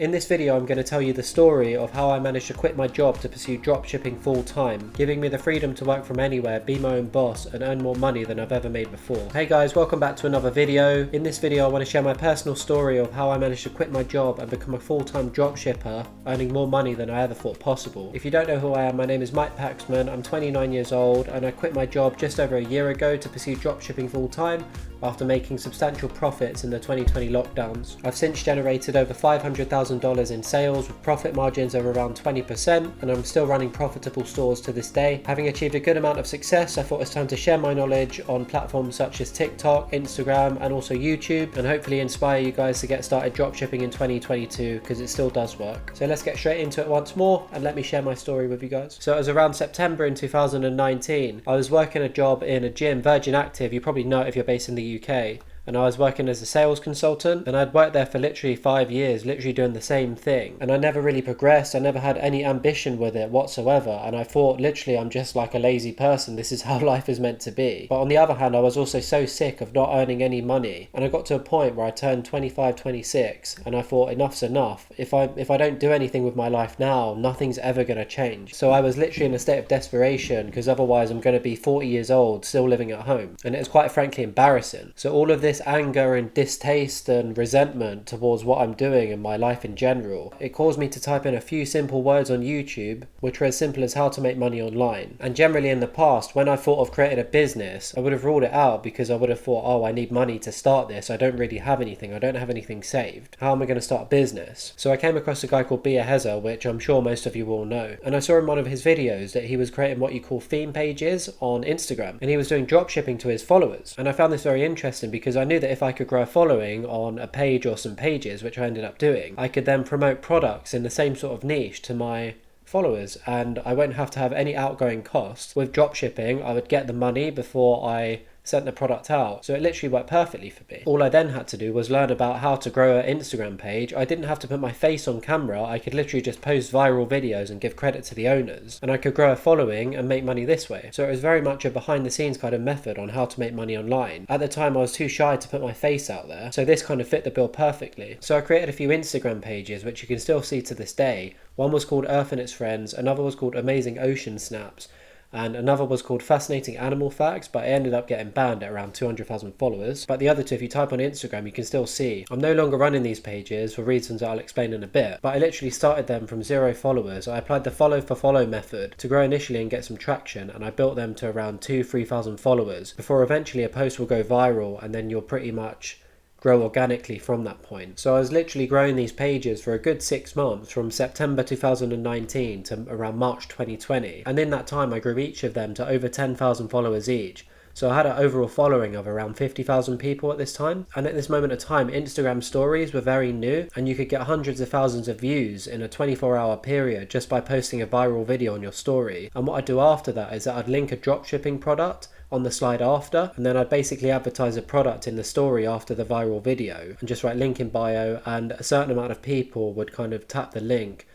In this video I'm going to tell you the story of how I managed to quit my job to pursue dropshipping full time, giving me the freedom to work from anywhere, be my own boss and earn more money than I've ever made before. Hey guys, welcome back to another video. In this video I want to share my personal story of how I managed to quit my job and become a full-time dropshipper, earning more money than I ever thought possible. If you don't know who I am, my name is Mike Paxman, I'm 29 years old and I quit my job just over a year ago to pursue dropshipping full time after making substantial profits in the 2020 lockdowns. I've since generated over $500,000 in sales with profit margins of around 20%, and I'm still running profitable stores to this day. Having achieved a good amount of success, I thought it's time to share my knowledge on platforms such as TikTok, Instagram and also YouTube, and hopefully inspire you guys to get started dropshipping in 2022 because it still does work. So let's get straight into it once more and let me share my story with you guys. So it was around September in 2019. I was working a job in a gym, Virgin Active. You probably know it if you're based in the UK. And I was working as a sales consultant, and I'd worked there for literally 5 years, literally doing the same thing. And I never really progressed. I never had any ambition with it whatsoever. And I thought, literally, I'm just like a lazy person. This is how life is meant to be. But on the other hand, I was also so sick of not earning any money. And I got to a point where I turned 25, 26, and I thought, enough's enough. If I don't do anything with my life now, nothing's ever going to change. So I was literally in a state of desperation, because otherwise I'm going to be 40 years old, still living at home. And it was quite frankly embarrassing. So all of this anger and distaste and resentment towards what I'm doing in my life in general, it caused me to type in a few simple words on YouTube which were as simple as how to make money online. And generally in the past, when I thought of creating a business, I would have ruled it out because I would have thought, oh, I need money to start this. I don't really have anything. I don't have anything saved. How am I going to start a business? So I came across a guy called Bia, which I'm sure most of you all know. And I saw in one of his videos that he was creating what you call theme pages on Instagram. And he was doing dropshipping to his followers. And I found this very interesting because I knew that if I could grow a following on a page or some pages, which I ended up doing, I could then promote products in the same sort of niche to my followers, and I won't have to have any outgoing costs. With dropshipping, I would get the money before I sent the product out, so it literally worked perfectly for me. All I then had to do was learn about how to grow an Instagram page. I didn't have to put my face on camera. I could literally just post viral videos and give credit to the owners, and I could grow a following and make money this way. So it was very much a behind the scenes kind of method on how to make money online. At the time I was too shy to put my face out there, so this kind of fit the bill perfectly. So I created a few Instagram pages which you can still see to this day. One was called Earth and Its Friends, another was called Amazing Ocean Snaps, and another was called Fascinating Animal Facts, but I ended up getting banned at around 200,000 followers. But the other two, if you type on Instagram, you can still see. I'm no longer running these pages for reasons that I'll explain in a bit, but I literally started them from 0 followers. I applied the follow for follow method to grow initially and get some traction, and I built them to around 2,000-3,000 followers before eventually a post will go viral, and then you'll pretty much grow organically from that point. So I was literally growing these pages for a good 6 months, from September 2019 to around March 2020. And in that time I grew each of them to over 10,000 followers each. So I had an overall following of around 50,000 people at this time. And at this moment of time, Instagram stories were very new, and you could get hundreds of thousands of views in a 24-hour period just by posting a viral video on your story. And what I'd do after that is that I'd link a dropshipping product on the slide after, and then I'd basically advertise a product in the story after the viral video and just write link in bio, and a certain amount of people would kind of tap the link,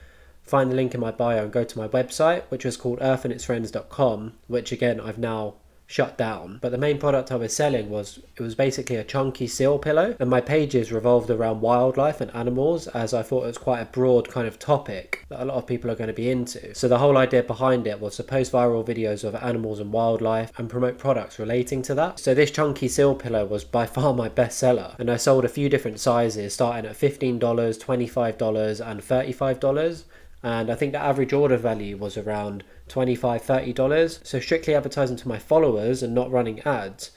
find the link in my bio and go to my website, which was called earthanditsfriends.com, which again I've now shut down. But the main product I was selling was basically a chunky seal pillow, and my pages revolved around wildlife and animals, as I thought it was quite a broad kind of topic that a lot of people are going to be into. So the whole idea behind it was to post viral videos of animals and wildlife and promote products relating to that. So this chunky seal pillow was by far my best seller, and I sold a few different sizes starting at $15, $25 and $35. And I think the average order value was around $25-$30. So strictly advertising to my followers and not running ads,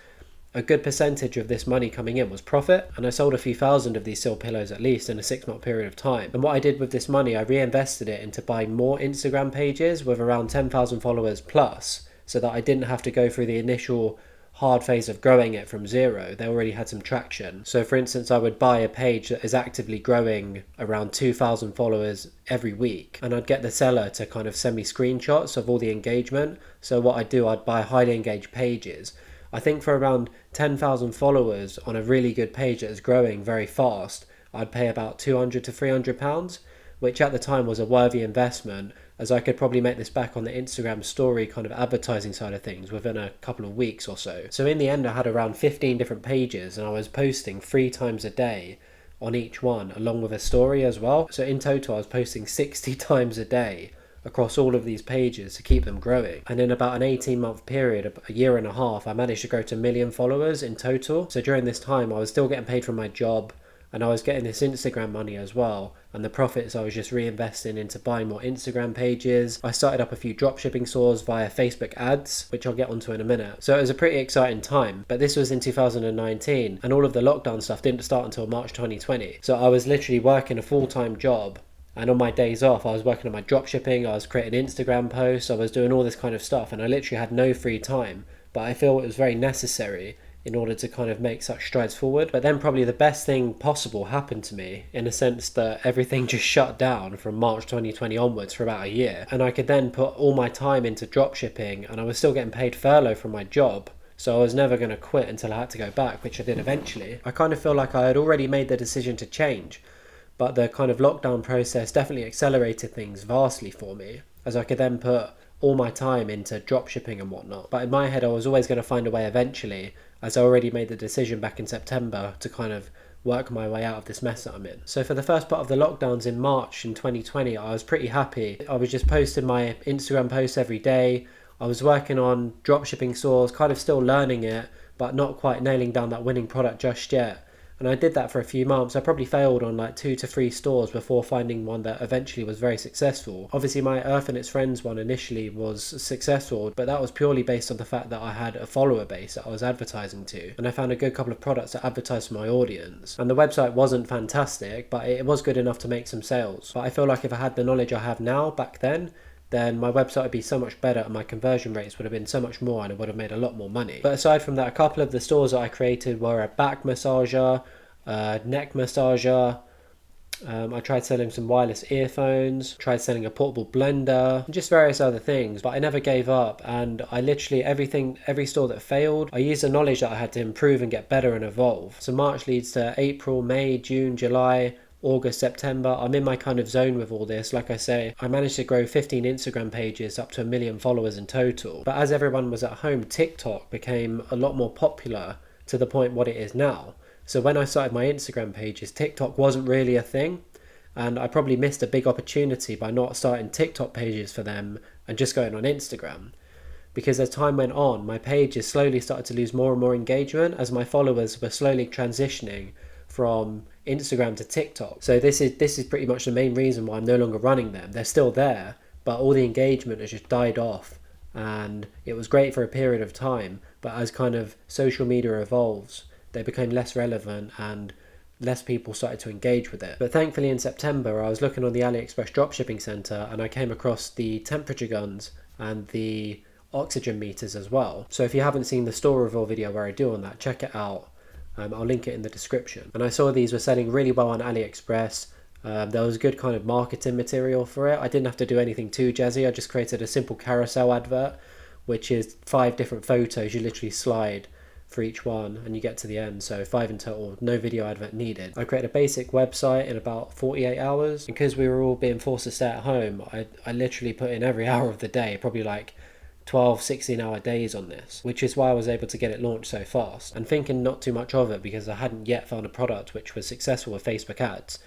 a good percentage of this money coming in was profit, and I sold a few thousand of these seal pillows at least in a 6-month period of time. And what I did with this money, I reinvested it into buying more Instagram pages with around 10,000 followers plus, so that I didn't have to go through the initial hard phase of growing it from 0. They already had some traction. So for instance, I would buy a page that is actively growing around 2,000 followers every week, and I'd get the seller to kind of send me screenshots of all the engagement. So what I'd do, I'd buy highly engaged pages. I think for around 10,000 followers on a really good page that is growing very fast, I'd pay about £200 to £300, which at the time was a worthy investment, as I could probably make this back on the Instagram story kind of advertising side of things within a couple of weeks or so. So in the end I had around 15 different pages, and I was posting 3 times a day on each one, along with a story as well. So in total, I was posting 60 times a day across all of these pages to keep them growing. And in about an 18-month period, a year and a half, I managed to grow to 1 million followers in total. So during this time, I was still getting paid from my job, and I was getting this Instagram money as well, and the profits I was just reinvesting into buying more Instagram pages. I started up a few dropshipping stores via Facebook ads, which I'll get onto in a minute. So it was a pretty exciting time, but this was in 2019, and all of the lockdown stuff didn't start until March 2020. So I was literally working a full-time job, and on my days off, I was working on my dropshipping, I was creating Instagram posts, I was doing all this kind of stuff, and I literally had no free time. But I feel it was very necessary in order to kind of make such strides forward. But then probably the best thing possible happened to me, in a sense that everything just shut down from March 2020 onwards for about a year. And I could then put all my time into dropshipping, and I was still getting paid furlough from my job. So I was never going to quit until I had to go back, which I did eventually. I kind of feel like I had already made the decision to change, but the kind of lockdown process definitely accelerated things vastly for me, as I could then put all my time into dropshipping and whatnot. But in my head, I was always going to find a way eventually, as I already made the decision back in September to kind of work my way out of this mess that I'm in. So for the first part of the lockdowns in March in 2020, I was pretty happy. I was just posting my Instagram posts every day. I was working on dropshipping stores, kind of still learning it, but not quite nailing down that winning product just yet. And I did that for a few months. I probably failed on like 2 to 3 stores before finding one that eventually was very successful. Obviously my Earth and its Friends one initially was successful, but that was purely based on the fact that I had a follower base that I was advertising to. And I found a good couple of products that advertised for my audience. And the website wasn't fantastic, but it was good enough to make some sales. But I feel like if I had the knowledge I have now back then my website would be so much better and my conversion rates would have been so much more, and I would have made a lot more money. But aside from that, a couple of the stores that I created were a back massager, neck massager. I tried selling some wireless earphones, tried selling a portable blender, and just various other things, but I never gave up. And I literally, every store that failed, I used the knowledge that I had to improve and get better and evolve. So March leads to April, May, June, July, August, September. I'm in my kind of zone with all this. Like I say, I managed to grow 15 Instagram pages up to 1 million followers in total. But as everyone was at home, TikTok became a lot more popular to the point what it is now. So when I started my Instagram pages, TikTok wasn't really a thing, and I probably missed a big opportunity by not starting TikTok pages for them and just going on Instagram. Because as time went on, my pages slowly started to lose more and more engagement as my followers were slowly transitioning from Instagram to TikTok. So this is pretty much the main reason why I'm no longer running them. They're still there, but all the engagement has just died off, and it was great for a period of time, but as kind of social media evolves, they became less relevant and less people started to engage with it. But thankfully in September, I was looking on the AliExpress dropshipping center and I came across the temperature guns and the oxygen meters as well. So if you haven't seen the store reveal video where I do on that, check it out. I'll link it in the description. And I saw these were selling really well on AliExpress. There was good kind of marketing material for it. I didn't have to do anything too jazzy. I just created a simple carousel advert, which is 5 different photos. You literally slide for each one and you get to the end, so 5 in total, no video advert needed. I created a basic website in about 48 hours. Because we were all being forced to stay at home, I literally put in every hour of the day, probably like 12, 16-hour days on this, which is why I was able to get it launched so fast. And thinking not too much of it because I hadn't yet found a product which was successful with Facebook ads,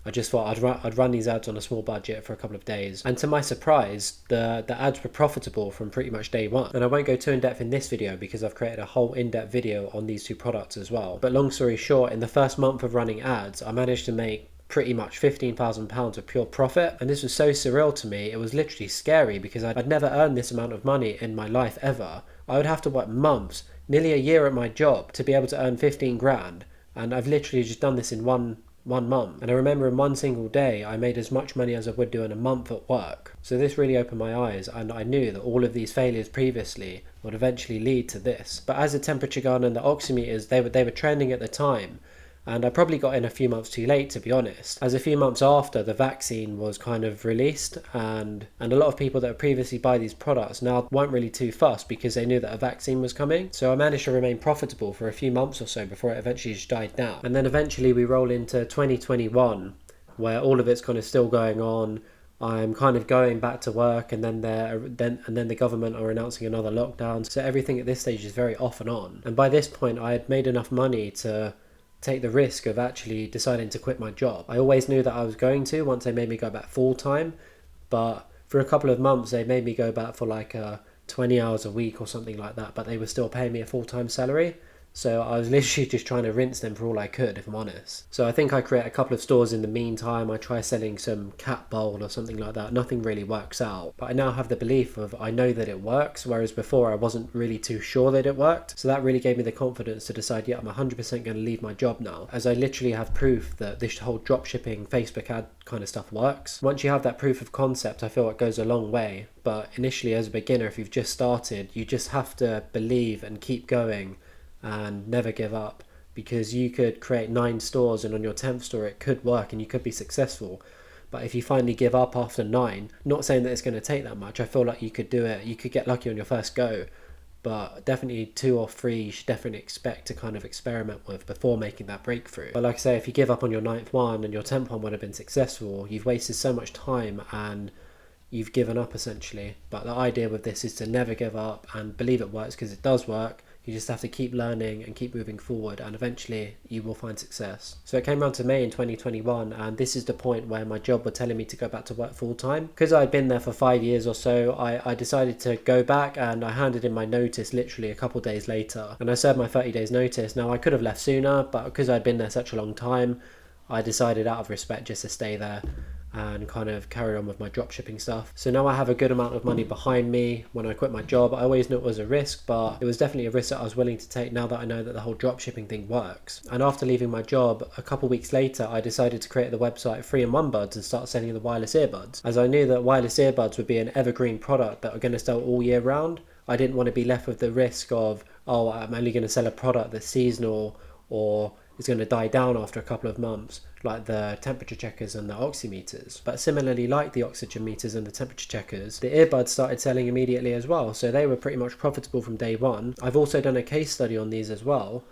I just thought I'd run these ads on a small budget for a couple of days. And to my surprise, the ads were profitable from pretty much day one. And I won't go too in depth in this video because I've created a whole in-depth video on these 2 products as well. But long story short, in the first month of running ads, I managed to make pretty much £15,000 of pure profit. And this was so surreal to me, it was literally scary because I'd never earned this amount of money in my life ever. I would have to work months, nearly a year at my job to be able to earn 15 grand. And I've literally just done this in one month. And I remember in one single day I made as much money as I would do in a month at work. So this really opened my eyes, and I knew that all of these failures previously would eventually lead to this. But as the temperature gun and the oximeters, they were trending at the time, and I probably got in a few months too late, to be honest, as a few months after the vaccine was kind of released, and a lot of people that previously buy these products now weren't really too fussed because they knew that a vaccine was coming. So I managed to remain profitable for a few months or so before it eventually just died down. And then eventually we roll into 2021, where all of it's kind of still going on. I'm kind of going back to work, and then the government are announcing another lockdown. So everything at this stage is very off and on. And by this point, I had made enough money to take the risk of actually deciding to quit my job. I always knew that I was going to once they made me go back full time, but for a couple of months they made me go back for like 20 hours a week or something like that, but they were still paying me a full-time salary. So I was literally just trying to rinse them for all I could, if I'm honest. So I think I create a couple of stores in the meantime. I try selling some cat bowl or something like that. Nothing really works out. But I now have the belief of I know that it works, whereas before I wasn't really too sure that it worked. So that really gave me the confidence to decide, yeah, I'm 100% going to leave my job now, as I literally have proof that this whole dropshipping Facebook ad kind of stuff works. Once you have that proof of concept, I feel it goes a long way. But initially, as a beginner, if you've just started, you just have to believe and keep going and never give up, because you could create 9 stores and on your 10th store it could work and you could be successful. But if you finally give up after 9, not saying that it's going to take that much, I feel like you could do it, you could get lucky on your first go, but definitely 2 or 3 you should definitely expect to kind of experiment with before making that breakthrough. But like I say, if you give up on your 9th one and your 10th one would have been successful, you've wasted so much time and you've given up essentially. But the idea with this is to never give up and believe it works, because it does work. You just have to keep learning and keep moving forward, and eventually you will find success. So it came around to May in 2021, and this is the point where my job were telling me to go back to work full time. Because I'd been there for 5 years or so, I decided to go back, and I handed in my notice literally a couple days later. And I served my 30 days notice. Now I could have left sooner, but because I'd been there such a long time, I decided out of respect just to stay there and kind of carry on with my dropshipping stuff. So now I have a good amount of money behind me. When I quit my job, I always knew it was a risk, but it was definitely a risk that I was willing to take now that I know that the whole dropshipping thing works. And after leaving my job, a couple weeks later, I decided to create the website 3-in-1 Buds and start selling the wireless earbuds. As I knew that wireless earbuds would be an evergreen product that are going to sell all year round, I didn't want to be left with the risk of, oh, I'm only going to sell a product that's seasonal or is going to die down after a couple of months, like the temperature checkers and the oximeters. But similarly, like the oxygen meters and the temperature checkers, the earbuds started selling immediately as well, so they were pretty much profitable from day one. I've also done a case study on these as well,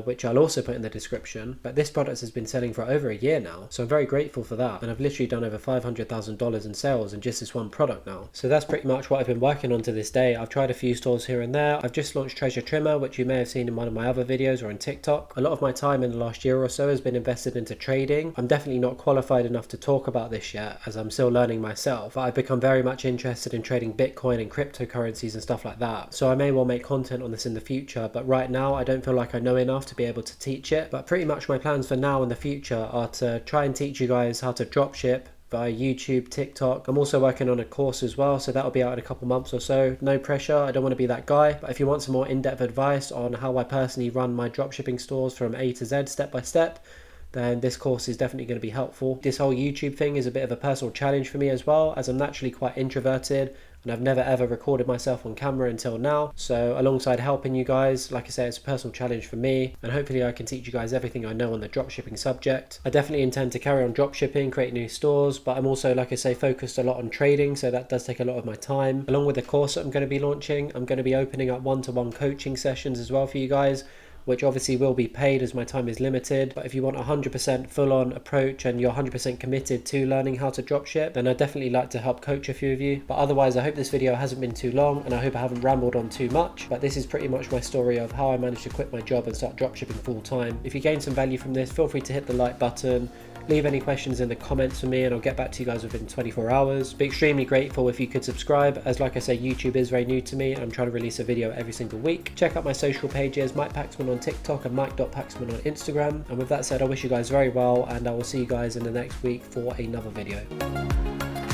which I'll also put in the description. But this product has been selling for over a year now, so I'm very grateful for that, and I've literally done over $500,000 in sales in just this one product now. So that's pretty much what I've been working on to this day. I've tried a few stores here and there. I've just launched Treasure Trimmer, which you may have seen in one of my other videos or on TikTok. A lot of my time in the last year or so has been invested into trading. I'm definitely not qualified enough to talk about this yet, as I'm still learning myself, but I've become very much interested in trading Bitcoin and cryptocurrencies and stuff like that. So I may well make content on this in the future, but right now I don't feel like I know enough to be able to teach it. But pretty much my plans for now and the future are to try and teach you guys how to dropship via YouTube, TikTok. I'm also working on a course as well, so that'll be out in a couple months or so. No pressure, I don't want to be that guy, but if you want some more in-depth advice on how I personally run my dropshipping stores from A to Z, step by step, then this course is definitely going to be helpful. This whole YouTube thing is a bit of a personal challenge for me as well, as I'm naturally quite introverted and I've never ever recorded myself on camera until now. So alongside helping you guys, like I say, it's a personal challenge for me, and hopefully I can teach you guys everything I know on the dropshipping subject. I definitely intend to carry on dropshipping, create new stores, but I'm also, like I say, focused a lot on trading, so that does take a lot of my time. Along with the course that I'm going to be launching, I'm going to be opening up one-to-one coaching sessions as well for you guys, which obviously will be paid as my time is limited. But if you want 100% full-on approach and you're 100% committed to learning how to dropship, then I'd definitely like to help coach a few of you. But otherwise, I hope this video hasn't been too long, and I hope I haven't rambled on too much. But this is pretty much my story of how I managed to quit my job and start dropshipping full-time. If you gained some value from this, feel free to hit the like button. Leave any questions in the comments for me and I'll get back to you guys within 24 hours. Be extremely grateful if you could subscribe, as like I say, YouTube is very new to me and I'm trying to release a video every single week. Check out my social pages, Mike Paxman on TikTok and Mike.Paxman on Instagram. And with that said, I wish you guys very well, and I will see you guys in the next week for another video.